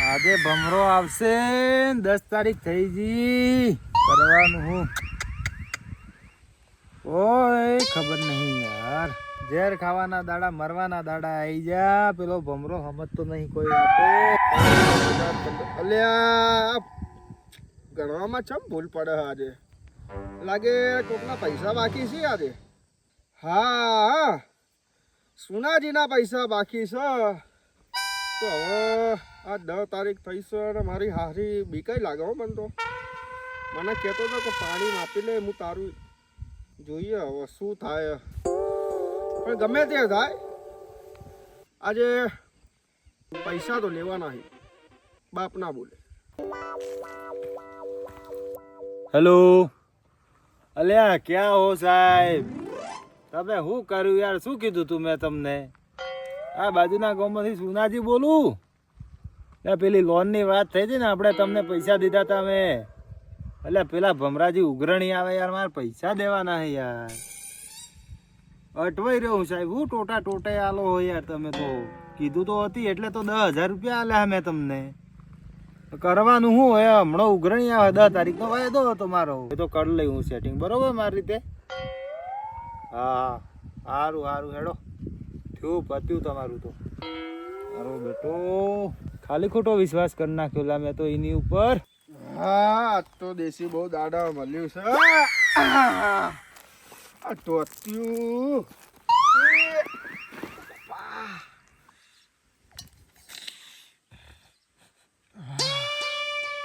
આજે ભમરો આવશે 10 તારીખ થઈ ગઈ કરવાનું હું કોઈ ખબર નહીં યાર ઝેર ખાવાના દાડા મરવાના દાડા આવી જા પેલો ભમરો સમજતો નહીં કોઈ વાતે અલ્યા ગણવામાં ચમ ભૂલ પડે આજે લાગે કોકના પૈસા બાકી છે આજે હા સુનાજીના પૈસા બાકી છે તો હવે આ 10 તારીખ થઈ છે અને મારી હારી બીકાઈ લાગે હો મને તો મને કહેતો હતો કે પાણી માપી લે હું તારું જોઈએ હવે શું થાય પણ ગમે તે થાય આજે પૈસા તો લેવાના છે બાપ ના બોલે હેલો અલ્યા ક્યાં હો સાહેબ તમે શું કર્યું યાર શું કીધું તું મેં તમને આ બાજુના ગામમાંથી સુનાજી બોલું પેલી લોનની વાત થઈ હતી ને આપણે તમને પૈસા દીધા હતા અમે એટલે પેલા ભમરાજી ઉઘરણી આવે યાર મારે પૈસા દેવાના છે યાર અટવાઈ રહ્યો હું સાહેબ હું ટોટે આલો હોય યાર તમે તો કીધું તો હતી એટલે તો 10,000 રૂપિયા આલ્યા મેં તમને કરવાનું શું હોય હમણાં ઉઘરણી આવે 10 તારીખનો વાયદો હતો મારો એ તો કરી લઈ હું સેટિંગ બરોબર મારી રીતે હા સારું સારું હેડો થયું પત્યું તમારું તો મારો બેટો ખાલી ખોટો વિશ્વાસ કરી નાખ્યો લા મેં તો એની ઉપર હા તો દેશી બહુ દાડા મળ્યું છે આ ટોત્યું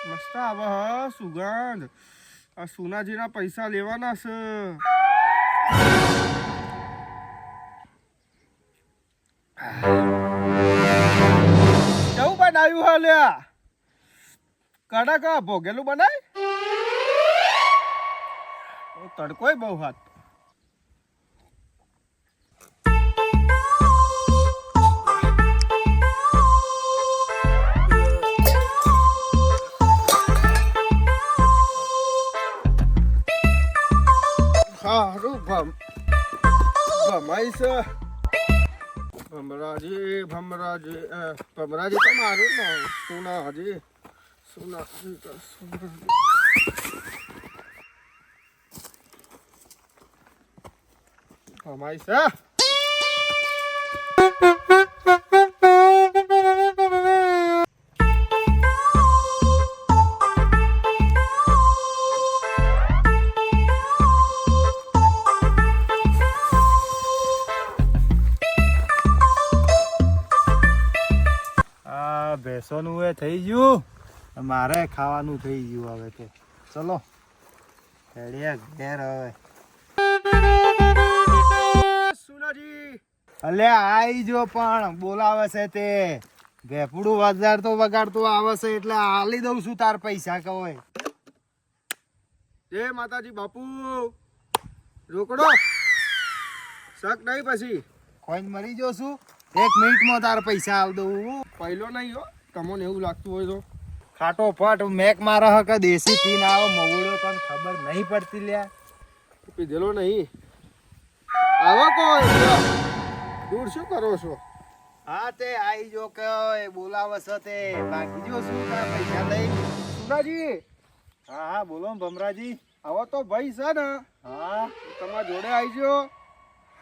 મસ્ત આવે હ સુગંધ આ સુનાજીના પૈસા લેવાના છે કેવું બનાવ્યું હા લ્યા કડક ભોગેલું બનાય તડકોય બહુ હાથ સારું ભમાઈ છે ભમરાજી તો મારું ને સુનાજી ભમાઈ છે ભેંસોનું એ થઈ ગયું મારે ખાવાનું થઈ ગયું હવે તો ચલો હેડ્યા ઘેર હવે સુનાજી અલ્યા આઈ જો પણ બોલાવે છે તે ભેપડું વગાડતો આવે છે એટલે આલી દઉં છું તાર પૈસા કહેવાય જય માતાજી બાપુ રોકડો શક નહીં પછી કોઈ મરી જો છું 1 મિનિટમાં તાર પૈસા આલ દઉં પહેલો નહીં હો તમને એવું લાગતું હોય તો ખાટો ફટ મેક મારે હ કે દેશી પીન આવો મવડો તને ખબર નહીં પડતી લ્યા પીધેલો નહીં આવો કોઈ દૂર શું કરો છો હા તે આઈ જો કે બોલાવે છે તે બાકી જો શું તાર પૈસા લઈ સુનાજી હા બોલો ભમરાજી આવો તો ભાઈ છે ને હા તમારા જોડે આવી ગયો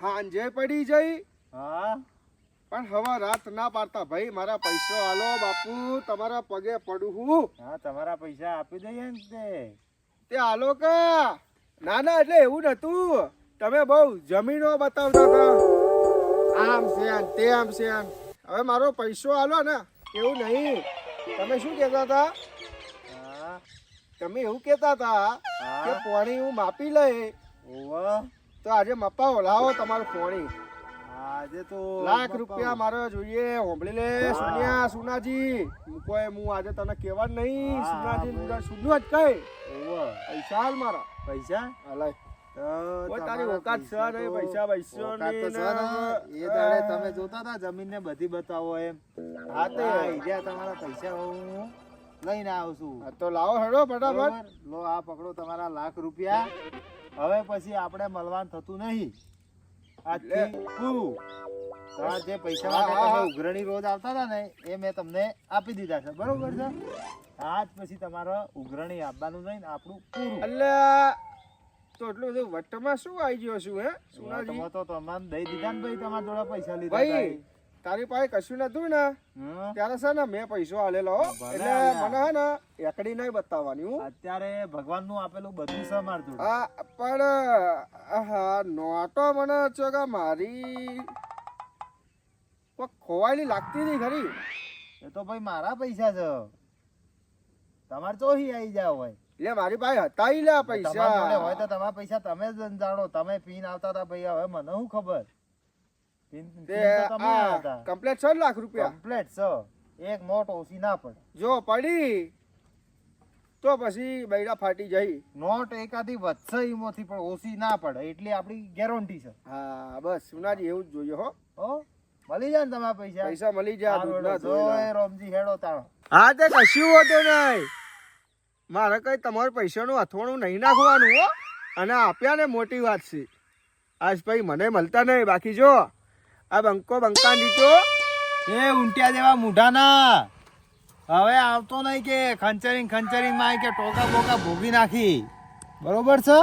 હાંજે પડી જઈ હા પણ હવે રાત ના પાડતા ભાઈ મારા પૈસો હાલો બાપુ તમારા પગે પડું હું હા તમારા પૈસા આપી દઈએ ને તે હાલો કે ના એટલે એવું નતું તમે બહુ જમીનો બતાવતા હતા આમ છે તેમ છે હવે મારો પૈસો હાલો ને એવું નહીં તમે શું કહેતા હતા તમે એવું કહેતા હતા કે પોણી હું માપી લઈ તો આજે મપાવો લાવો તમારું પોણી આજે તો લાખ રૂપિયા મારે જોઈએ હોંભળી લે સુનાજી કોઈ હું આજે તને કહેવા નહીં સુનાજી સુનું જ કઈ પૈસા હાલ મારા પૈસા હલાય કોઈ તારી ઓકાત છે નહીં પૈસા એ દાડે તમે જોતા હતા જમીન ને બધી બતાવો એમ હા તે તમારા પૈસા હું લઈને આવું છું તો લાવો હેડો ફટાફટ લો આ પકડો તમારા લાખ રૂપિયા હવે પછી આપણે મળવાનું થતું નહીં આજથી પૂરું તમારા જે પૈસા હા, માટે હા, તમે હા. ઉઘરણી રોજ આવતા હતા ને એ મેં તમને આપી દીધા છે બરોબર છે આજ પછી તમારે ઉઘરણી આપવાનું નહીં ને આપણું પૂરું એટલે તો એટલું બધું વટમાં શું આવી ગયો છું હે સોનાજી તમે તો તમારે દઈ દીધા ને ભાઈ તમારા જોડે પૈસા લીધા ભાઈ તારી પાસે કશું નતું ને હમ. ત્યારે છે ને મેં પૈસો આલેલો હો. ભલે એટલે આલ્યા. મને હે ને એકડી નહીં બતાવવાની હું અત્યારે ભગવાન નું આપેલું બધું છે માર જોડે આ પણ હા નોટો મને છે કે મારી કોક ખોવાયેલી લાગતી હતી ખરી એ તો ભાઈ મારા પૈસા છે તમારે ચોહી આવી જાવ હોય એટલે મારી પાસે હતા ઈ લ્યા તમારા જોડે હોય તો પૈસા તમારા પૈસા તમે જ જાણો તમે પીન આવતા હતા ભાઈ હવે મને શું ખબર તે તો તમે આ હતા કમ્પ્લેટ 6 લાખ રૂપિયા કમ્પ્લેટ છે એક નોટ ઓછી ના પડે જો પડી તો પછી બૈરા ફાટી જઈ નોટ એકાદી વધશે ઈમાંથી પણ ઓછી ના પડે એટલી આપણી ગેરંટી છે હા બસ સુનાજી એવું જ જોઈએ હો હો મળી જાય ને તમારા પૈસા પૈસા મળી જાય સારું દૂધના હેડો, ધોયેલા. જોય રોમજી હેડો તાણો હા તે કશું હોતું નહીં મારે કઈ તમારા પૈસાનું અથવાણું નહીં નાખવાનું હો અને આપ્યા ને મોટી વાત છે આજ ભાઈ મને મળતા નહીં બાકી જો આ બંકો બંકા દીધો એ ઊંટિયા જેવા મૂઢાના હવે આવતો નહીં કે ખંચરિંગ માં કે ટોકા બોકા ભોગી નાખી બરોબર છે